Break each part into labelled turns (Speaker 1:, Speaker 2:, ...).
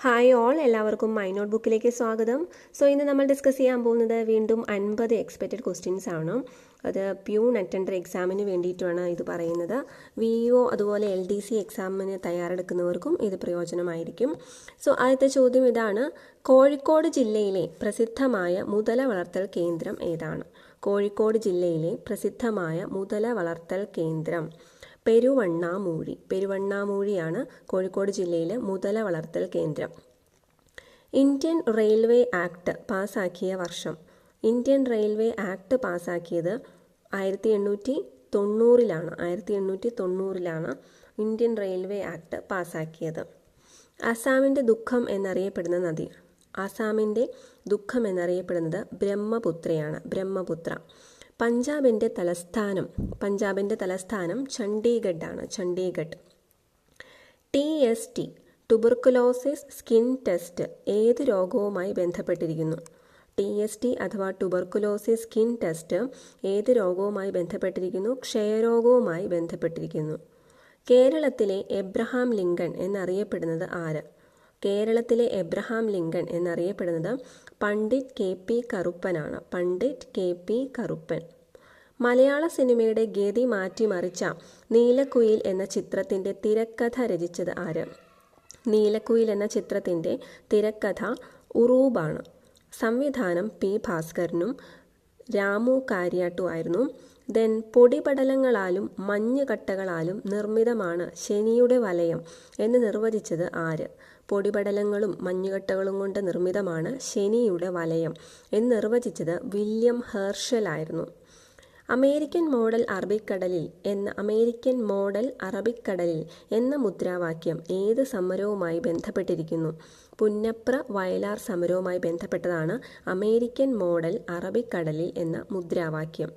Speaker 1: Hi all, എല്ലാവർക്കും my not ബുക്കിലേക്ക് സ്വാഗതം. So ഇന്ന് നമ്മൾ ഡിസ്കസ് ചെയ്യാൻ പോകുന്നത് വീണ്ടും 50 എക്സ്പെക്റ്റഡ് ക്വസ്റ്റ്യൻസ് ആണ്. അത് പ്യൂൺ അറ്റൻഡർ എക്സാമിന് വേണ്ടിയിട്ടാണ് ഇത് പറയുന്നത്. VO അതുപോലെ LDC എക്സാമിന് തയ്യാറെടുക്കുന്നവർക്കും ഇത് പ്രയോജനമായിരിക്കും. സോ ആദ്യത്തെ ചോദ്യം ഇതാണ്: കോഴിക്കോട് ജില്ലയിലെ പ്രസിദ്ധമായ മുതല വളർത്തൽ കേന്ദ്രം ഏതാണ്? കോഴിക്കോട് ജില്ലയിലെ പ്രസിദ്ധമായ മുതല വളർത്തൽ കേന്ദ്രം പെരുവണ്ണാമൂഴി. പെരുവണ്ണാമൂഴിയാണ് കോഴിക്കോട് ജില്ലയിലെ മുതല വളർത്തൽ കേന്ദ്രം. ഇന്ത്യൻ റെയിൽവേ ആക്ട് പാസാക്കിയ വർഷം. ഇന്ത്യൻ റെയിൽവേ ആക്ട് പാസാക്കിയത് 1890-ലാണ്. 1890-ലാണ് ഇന്ത്യൻ റെയിൽവേ ആക്ട് പാസാക്കിയത്. ആസാമിൻ്റെ ദുഃഖം എന്നറിയപ്പെടുന്ന നദി. ആസാമിൻ്റെ ദുഃഖം എന്നറിയപ്പെടുന്നത് ബ്രഹ്മപുത്രയാണ്. ബ്രഹ്മപുത്ര. പഞ്ചാബിൻ്റെ തലസ്ഥാനം ചണ്ഡീഗഡാണ്. Chandigarh. TST tuberculosis skin test ഏത് രോഗവുമായി ബന്ധപ്പെട്ടിരിക്കുന്നു? TST അഥവാ ട്യൂബർക്കുലോസിസ് സ്കിൻ ടെസ്റ്റ് ഏത് രോഗവുമായി ബന്ധപ്പെട്ടിരിക്കുന്നു? ക്ഷയരോഗവുമായി ബന്ധപ്പെട്ടിരിക്കുന്നു. കേരളത്തിലെ എബ്രഹാം ലിങ്കൺ എന്നറിയപ്പെടുന്നത് ആര്? കേരളത്തിലെ എബ്രഹാം ലിങ്കൺ എന്നറിയപ്പെടുന്നത് പണ്ഡിറ്റ് KP കറുപ്പനാണ്. പണ്ഡിറ്റ് KP കറുപ്പൻ. മലയാള സിനിമയുടെ ഗതി മാറ്റിമറിച്ച നീലക്കുയിൽ എന്ന ചിത്രത്തിൻ്റെ തിരക്കഥ രചിച്ചത് ആര്? നീലക്കുയിൽ എന്ന ചിത്രത്തിൻ്റെ തിരക്കഥ ഉറൂബാണ്. സംവിധാനം P ഭാസ്കരനും രാമു കാര്യാട്ടുമായിരുന്നു. ദെൻ പൊടിപടലങ്ങളാലും മഞ്ഞുകട്ടകളാലും നിർമ്മിതമാണ് ശനിയുടെ വലയം എന്ന് നിർവചിച്ചത് ആര്? പൊടിപടലങ്ങളും മഞ്ഞുകട്ടകളും കൊണ്ട് നിർമ്മിതമാണ് ശനിയുടെ വലയം എന്ന് നിർവചിച്ചത് വില്യം ഹെർഷൽ ആയിരുന്നു. അമേരിക്കൻ മോഡൽ അറബിക്കടലിൽ എന്ന മുദ്രാവാക്യം ഏത് സമരവുമായി ബന്ധപ്പെട്ടിരിക്കുന്നു? പുന്നപ്ര വയലാർ സമരവുമായി ബന്ധപ്പെട്ടതാണ് അമേരിക്കൻ മോഡൽ അറബിക്കടലിൽ എന്ന മുദ്രാവാക്യം.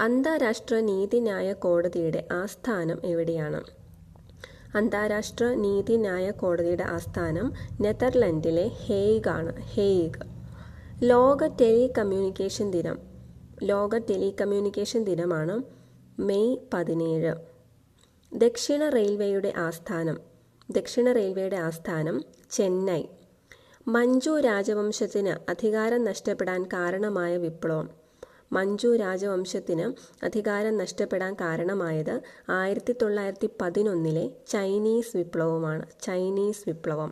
Speaker 1: അന്താരാഷ്ട്ര നീതിന്യായ കോടതിയുടെ ആസ്ഥാനം എവിടെയാണ്? അന്താരാഷ്ട്ര നീതിന്യായ കോടതിയുടെ ആസ്ഥാനം നെതർലൻഡിലെ ഹേഗ് ആണ്. ഹേഗ്. ലോക ടെലികമ്മ്യൂണിക്കേഷൻ ദിനമാണ് മെയ് 17. ദക്ഷിണ റെയിൽവേയുടെ ആസ്ഥാനം ചെന്നൈ. മഞ്ജു രാജവംശത്തിന് അധികാരം നഷ്ടപ്പെടാൻ കാരണമായ വിപ്ലവം. മഞ്ജു രാജവംശത്തിന് അധികാരം നഷ്ടപ്പെടാൻ കാരണമായത് 1911 ചൈനീസ് വിപ്ലവമാണ്. ചൈനീസ് വിപ്ലവം.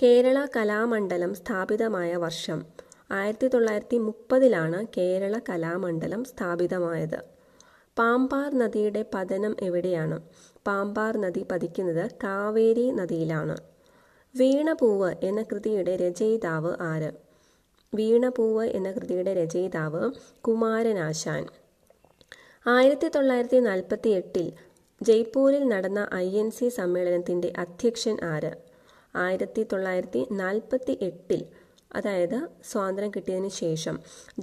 Speaker 1: കേരള കലാമണ്ഡലം സ്ഥാപിതമായ വർഷം. 1930 കേരള കലാമണ്ഡലം സ്ഥാപിതമായത്. പാമ്പാർ നദിയുടെ പതനം എവിടെയാണ്? പാമ്പാർ നദി പതിക്കുന്നത് കാവേരി നദിയിലാണ്. വീണപൂവ് എന്ന കൃതിയുടെ രചയിതാവ് ആര്? വീണപൂവ് എന്ന കൃതിയുടെ രചയിതാവ് കുമാരനാശാൻ. 1948 ജയ്പൂരിൽ നടന്ന INC സമ്മേളനത്തിൻ്റെ അധ്യക്ഷൻ ആര്? 1948 അതായത് സ്വാതന്ത്ര്യം കിട്ടിയതിന് ശേഷം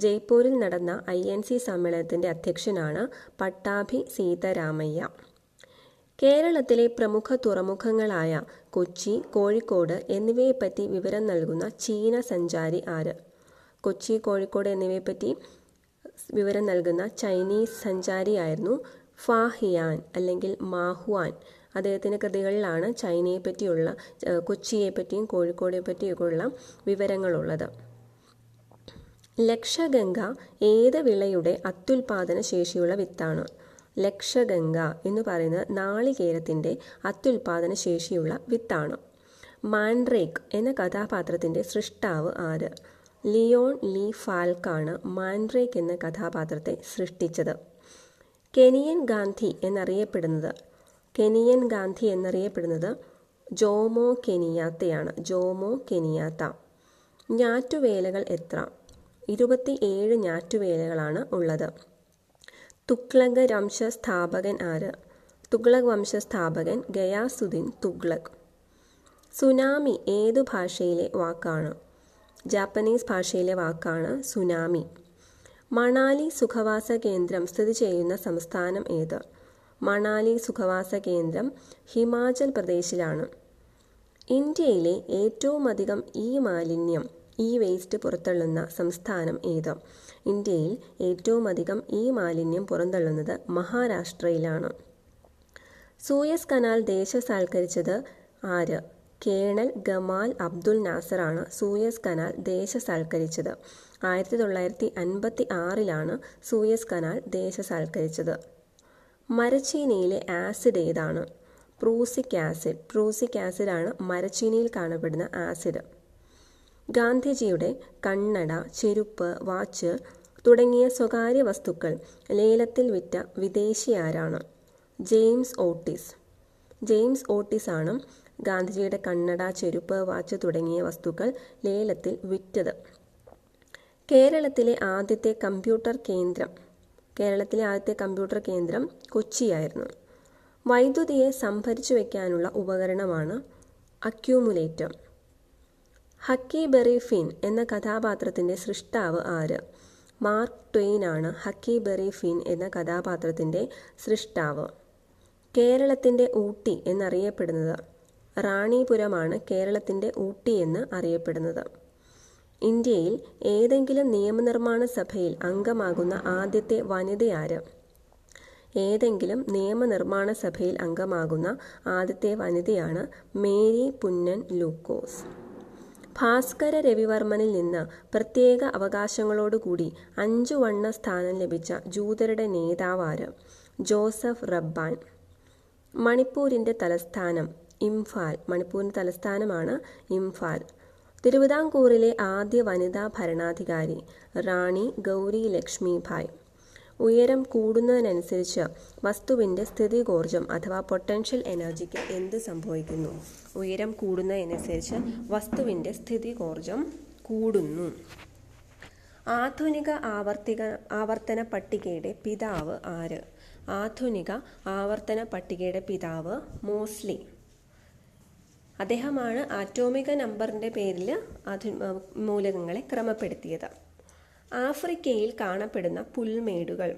Speaker 1: ജയ്പൂരിൽ നടന്ന INC സമ്മേളനത്തിൻ്റെ അധ്യക്ഷനാണ് പട്ടാഭി സീതാരാമയ്യ. കേരളത്തിലെ പ്രമുഖ തുറമുഖങ്ങളായ കൊച്ചി, കോഴിക്കോട് എന്നിവയെപ്പറ്റി വിവരം നൽകുന്ന ചീന സഞ്ചാരി ആര്? കൊച്ചി, കോഴിക്കോട് എന്നിവയെപ്പറ്റി വിവരം നൽകുന്ന ചൈനീസ് സഞ്ചാരിയായിരുന്നു ഫാഹിയാൻ അല്ലെങ്കിൽ മാഹുവാൻ. അദ്ദേഹത്തിൻ്റെ കൃതികളിലാണ് ചൈനയെപ്പറ്റിയുള്ള, കൊച്ചിയെപ്പറ്റിയും കോഴിക്കോടിനെ പറ്റിയൊക്കെയുള്ള വിവരങ്ങളുള്ളത്. ലക്ഷഗംഗ ഏത് വിളയുടെ അത്യുൽപാദന ശേഷിയുള്ള വിത്താണ്? ലക്ഷഗംഗ എന്ന് പറയുന്നത് നാളികേരത്തിൻ്റെ അത്യുൽപാദന ശേഷിയുള്ള വിത്താണ്. മാൻഡ്രേക്ക് എന്ന കഥാപാത്രത്തിൻ്റെ സൃഷ്ടാവ് ആര്? ലിയോൺ ലീ ഫാൽക്കാണ് മാൻഡ്രേക്ക് എന്ന കഥാപാത്രത്തെ സൃഷ്ടിച്ചത്. കെനിയൻ ഗാന്ധി എന്നറിയപ്പെടുന്നത് ജോമോ കെനിയാത്തയാണ്. Jomo Kenyatta. ഞാറ്റുവേലകൾ എത്ര? 27 ഞാറ്റുവേലകളാണ് ഉള്ളത്. തുഗ്ലക് വംശസ്ഥാപകൻ ആര്? തുഗ്ലക് വംശസ്ഥാപകൻ ഗയാസുദ്ദീൻ തുഗ്ലക്. സുനാമി ഏതു ഭാഷയിലെ വാക്കാണ്? ജാപ്പനീസ് ഭാഷയിലെ വാക്കാണ് സുനാമി. മണാലി സുഖവാസ കേന്ദ്രം സ്ഥിതി ചെയ്യുന്ന സംസ്ഥാനം ഏത്? മണാലി സുഖവാസ കേന്ദ്രം ഹിമാചൽ പ്രദേശിലാണ്. ഇന്ത്യയിലെ ഏറ്റവും അധികം ഇ വേസ്റ്റ് പുറന്തള്ളുന്ന സംസ്ഥാനം ഏത്? ഇന്ത്യയിൽ ഏറ്റവും അധികം മാലിന്യം പുറന്തള്ളുന്നത് മഹാരാഷ്ട്രയിലാണ്. സൂയസ് കനാൽ ദേശസാൽക്കരിച്ചത് ആര്? കേണൽ ഗമാൽ അബ്ദുൽ നാസറാണ് സൂയസ് കനാൽ ദേശസാൽക്കരിച്ചത്. 1956 സൂയസ് കനാൽ ദേശസാൽക്കരിച്ചത്. മരച്ചീനിയിലെ ആസിഡ് ഏതാണ്? Prussic acid. പ്രൂസിക് ആസിഡാണ് മരച്ചീനിയിൽ കാണപ്പെടുന്ന ആസിഡ്. ഗാന്ധിജിയുടെ കണ്ണട, ചെരുപ്പ്, വാച്ച് തുടങ്ങിയ സ്വകാര്യ വസ്തുക്കൾ ലേലത്തിൽ വിറ്റ വിദേശി ആരാണ്? James Otis. ജെയിംസ് ഓട്ടിസ് ആണ് ഗാന്ധിജിയുടെ കണ്ണട, ചെരുപ്പ്, വാച്ച് തുടങ്ങിയ വസ്തുക്കൾ ലേലത്തിൽ വിറ്റത്. കേരളത്തിലെ ആദ്യത്തെ കമ്പ്യൂട്ടർ കേന്ദ്രം കൊച്ചിയായിരുന്നു. വൈദ്യുതിയെ സംഭരിച്ചു വയ്ക്കാനുള്ള ഉപകരണമാണ് അക്യൂമുലേറ്റർ. ഹക്കിബെറി ഫിൻ എന്ന കഥാപാത്രത്തിൻ്റെ സൃഷ്ടാവ് ആര്? മാർക്ക് ട്വെയിൻ ആണ് ഹക്കിബെറി ഫിൻ എന്ന കഥാപാത്രത്തിൻ്റെ സൃഷ്ടാവ്. കേരളത്തിൻ്റെ ഊട്ടി എന്നറിയപ്പെടുന്നത്? റാണിപുരമാണ് കേരളത്തിൻ്റെ ഊട്ടി എന്ന് അറിയപ്പെടുന്നത്. ഇന്ത്യയിൽ ഏതെങ്കിലും നിയമനിർമ്മാണ സഭയിൽ അംഗമാകുന്ന ആദ്യത്തെ വനിതയാര്? ഏതെങ്കിലും നിയമനിർമ്മാണ സഭയിൽ അംഗമാകുന്ന ആദ്യത്തെ വനിതയാണ് മേരി പുന്നൻ ലൂക്കോസ്. ഭാസ്കര രവിവർമ്മനിൽ നിന്ന് പ്രത്യേക അവകാശങ്ങളോടുകൂടി 5 വണ്ണ സ്ഥാനം ലഭിച്ച ജൂതരുടെ നേതാവാര്? Joseph Rabban. മണിപ്പൂരിൻ്റെ തലസ്ഥാനം ഇംഫാൽ. മണിപ്പൂരിൻ്റെ തലസ്ഥാനമാണ് ഇംഫാൽ. തിരുവിതാംകൂറിലെ ആദ്യ വനിതാ ഭരണാധികാരി റാണി ഗൗരി ലക്ഷ്മിഭായ്. ഉയരം കൂടുന്നതിനനുസരിച്ച് വസ്തുവിൻ്റെ സ്ഥിതികോർജം അഥവാ പൊട്ടൻഷ്യൽ എനർജിക്ക് എന്ത് സംഭവിക്കുന്നു? ഉയരം കൂടുന്നതിനനുസരിച്ച് വസ്തുവിൻ്റെ സ്ഥിതികോർജം കൂടുന്നു. ആധുനിക ആവർത്തന പട്ടികയുടെ പിതാവ് ആര്? ആധുനിക ആവർത്തന പട്ടികയുടെ പിതാവ് മോസ്ലി. അദ്ദേഹമാണ് ആറ്റോമിക നമ്പറിൻ്റെ പേരിൽ മൂലകങ്ങളെ ക്രമപ്പെടുത്തിയത്. ആഫ്രിക്കയിൽ കാണപ്പെടുന്ന പുൽമേടുകൾ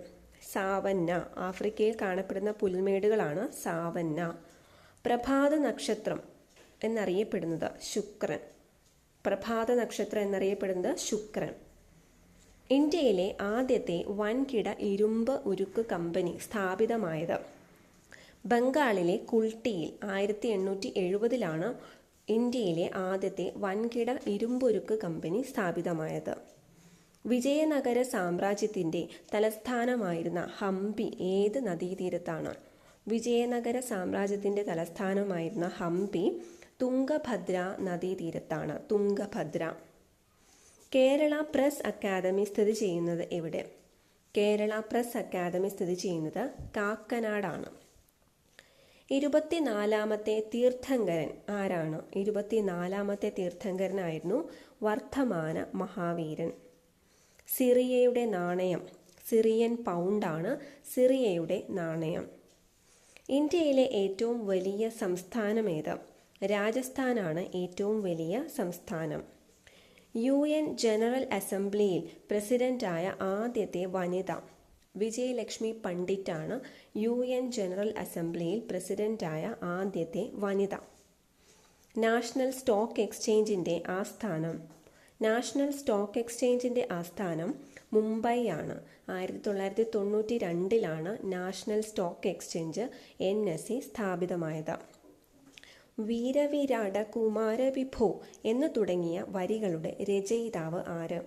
Speaker 1: സാവന്ന. ആഫ്രിക്കയിൽ കാണപ്പെടുന്ന പുൽമേടുകളാണ് സാവന്ന. പ്രഭാത നക്ഷത്രം എന്നറിയപ്പെടുന്നത് ശുക്രൻ. പ്രഭാത നക്ഷത്രം എന്നറിയപ്പെടുന്നത് ശുക്രൻ. ഇന്ത്യയിലെ ആദ്യത്തെ വൻകിട ഇരുമ്പ് ഉരുക്ക് കമ്പനി സ്ഥാപിതമായത് ബംഗാളിലെ കുൾട്ടിയിൽ 1870 ഇന്ത്യയിലെ ആദ്യത്തെ വൻകിട ഇരുമ്പുരുക്ക് കമ്പനി സ്ഥാപിതമായത്. വിജയനഗര സാമ്രാജ്യത്തിൻ്റെ തലസ്ഥാനമായിരുന്ന ഹംപി ഏത് നദീതീരത്താണ്? വിജയനഗര സാമ്രാജ്യത്തിൻ്റെ തലസ്ഥാനമായിരുന്ന ഹംപി തുംഗഭദ്ര നദീതീരത്താണ്. തുംഗഭദ്ര. കേരള പ്രസ് അക്കാദമി സ്ഥിതി ചെയ്യുന്നത് എവിടെ? കേരള പ്രസ് അക്കാദമി സ്ഥിതി ചെയ്യുന്നത് കാക്കനാടാണ്. 24ാമത്തെ തീർത്ഥങ്കരൻ ആരാണ്? 24ാമത്തെ തീർത്ഥങ്കരനായിരുന്നു വർദ്ധമാന മഹാവീരൻ. സിറിയയുടെ നാണയം സിറിയൻ പൗണ്ടാണ് സിറിയയുടെ നാണയം. ഇന്ത്യയിലെ ഏറ്റവും വലിയ സംസ്ഥാനം ഏത്? രാജസ്ഥാനാണ് ഏറ്റവും വലിയ സംസ്ഥാനം. UN ജനറൽ അസംബ്ലിയിൽ പ്രസിഡന്റായ ആദ്യത്തെ വനിത വിജയലക്ഷ്മി പണ്ഡിറ്റാണ് UN ജനറൽ അസംബ്ലിയിൽ പ്രസിഡന്റായ ആദ്യത്തെ വനിത. നാഷണൽ സ്റ്റോക്ക് എക്സ്ചേഞ്ചിൻ്റെ ആസ്ഥാനം നാഷണൽ സ്റ്റോക്ക് എക്സ്ചേഞ്ചിൻ്റെ ആസ്ഥാനം മുംബൈ ആണ്. 1992 നാഷണൽ സ്റ്റോക്ക് എക്സ്ചേഞ്ച് NSE സ്ഥാപിതമായത്. വീരവിരാട കുമാരവിഭോ എന്ന് തുടങ്ങിയ വരികളുടെ രചയിതാവ് ആര്?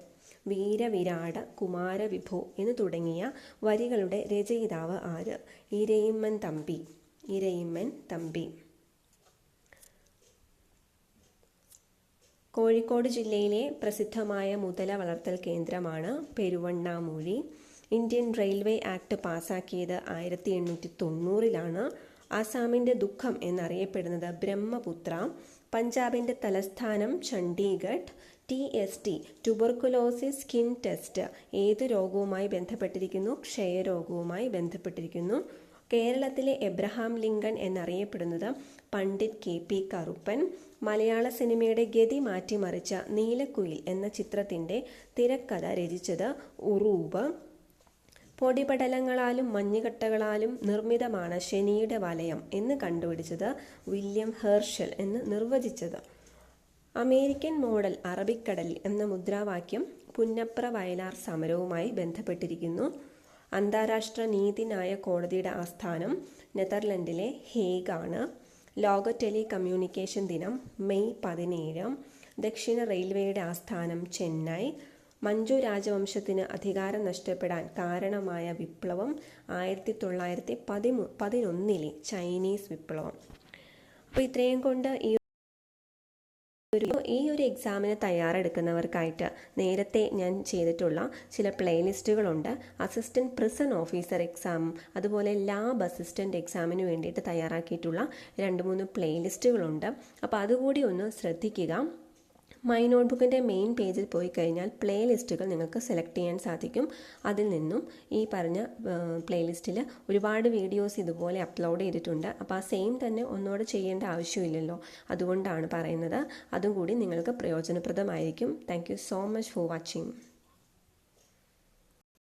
Speaker 1: വീരവിരാട കുമാരവിഭോ എന്ന് തുടങ്ങിയ വരികളുടെ രചയിതാവ് ആര്? ഇരയിമ്മൻ തമ്പി. ഇരയിമ്മൻ തമ്പി. കോഴിക്കോട് ജില്ലയിലെ പ്രസിദ്ധമായ മുതല വളർത്തൽ കേന്ദ്രമാണ് പെരുവണ്ണാമൂഴി. ഇന്ത്യൻ റെയിൽവേ ആക്ട് പാസാക്കിയത് 1890. ആസാമിൻ്റെ ദുഃഖം എന്നറിയപ്പെടുന്നത് ബ്രഹ്മപുത്ര. പഞ്ചാബിൻ്റെ തലസ്ഥാനം Chandigarh. TST tuberculosis skin test ഏത് രോഗവുമായി ബന്ധപ്പെട്ടിരിക്കുന്നു? ക്ഷയരോഗവുമായി ബന്ധപ്പെട്ടിരിക്കുന്നു. കേരളത്തിലെ എബ്രഹാം ലിങ്കൺ എന്നറിയപ്പെടുന്നത് പണ്ഡിറ്റ് KP കറുപ്പൻ. മലയാള സിനിമയുടെ ഗതി മാറ്റിമറിച്ച നീലക്കുയിൽ എന്ന ചിത്രത്തിൻ്റെ തിരക്കഥ രചിച്ചത് ഉറൂബ്. പൊടിപടലങ്ങളാലും മഞ്ഞുകട്ടകളാലും നിർമ്മിതമാണ് ശനിയുടെ വലയം എന്ന് കണ്ടുപിടിച്ചത് വില്യം ഹെർഷൽ എന്ന് നിർവചിച്ചത്. അമേരിക്കൻ മോഡൽ അറബിക്കടലിൽ എന്ന മുദ്രാവാക്യം പുന്നപ്ര വയലാർ സമരവുമായി ബന്ധപ്പെട്ടിരിക്കുന്നു. അന്താരാഷ്ട്ര നീതിന്യായ കോടതിയുടെ ആസ്ഥാനം നെതർലൻഡിലെ ഹേഗാണ്. ലോക ടെലികമ്മ്യൂണിക്കേഷൻ ദിനം മെയ് 17. ദക്ഷിണ റെയിൽവേയുടെ ആസ്ഥാനം ചെന്നൈ. മഞ്ജു രാജവംശത്തിന് അധികാരം നഷ്ടപ്പെടാൻ കാരണമായ വിപ്ലവം 1911 ചൈനീസ് വിപ്ലവം. അപ്പോൾ ഇത്രയും കൊണ്ട് ഈ ഒരു എക്സാമിന് തയ്യാറെടുക്കുന്നവർക്കായിട്ട് നേരത്തെ ഞാൻ ചെയ്തിട്ടുള്ള ചില പ്ലേലിസ്റ്റുകളുണ്ട്. അസിസ്റ്റൻറ്റ് പ്രിസൺ ഓഫീസർ എക്സാം, അതുപോലെ ലാബ് അസിസ്റ്റൻ്റ് എക്സാമിന് വേണ്ടിയിട്ട് തയ്യാറാക്കിയിട്ടുള്ള 2-3 പ്ലേലിസ്റ്റുകളുണ്ട്. അപ്പോൾ അതുകൂടി ഒന്ന് ശ്രദ്ധിക്കുക. മൈ നോട്ട്ബുക്കിൻ്റെ മെയിൻ പേജിൽ പോയി കഴിഞ്ഞാൽ പ്ലേലിസ്റ്റുകൾ നിങ്ങൾക്ക് സെലക്ട് ചെയ്യാൻ സാധിക്കും. അതിൽ നിന്നും ഈ പറഞ്ഞ പ്ലേലിസ്റ്റിൽ ഒരുപാട് വീഡിയോസ് ഇതുപോലെ അപ്ലോഡ് ചെയ്തിട്ടുണ്ട്. അപ്പോൾ ആ സെയിം തന്നെ ഒന്നുകൂടെ ചെയ്യേണ്ട ആവശ്യമില്ലല്ലോ, അതുകൊണ്ടാണ് പറയുന്നത്. അതും കൂടി നിങ്ങൾക്ക് പ്രയോജനപ്രദമായിരിക്കും. Thank you so much for watching.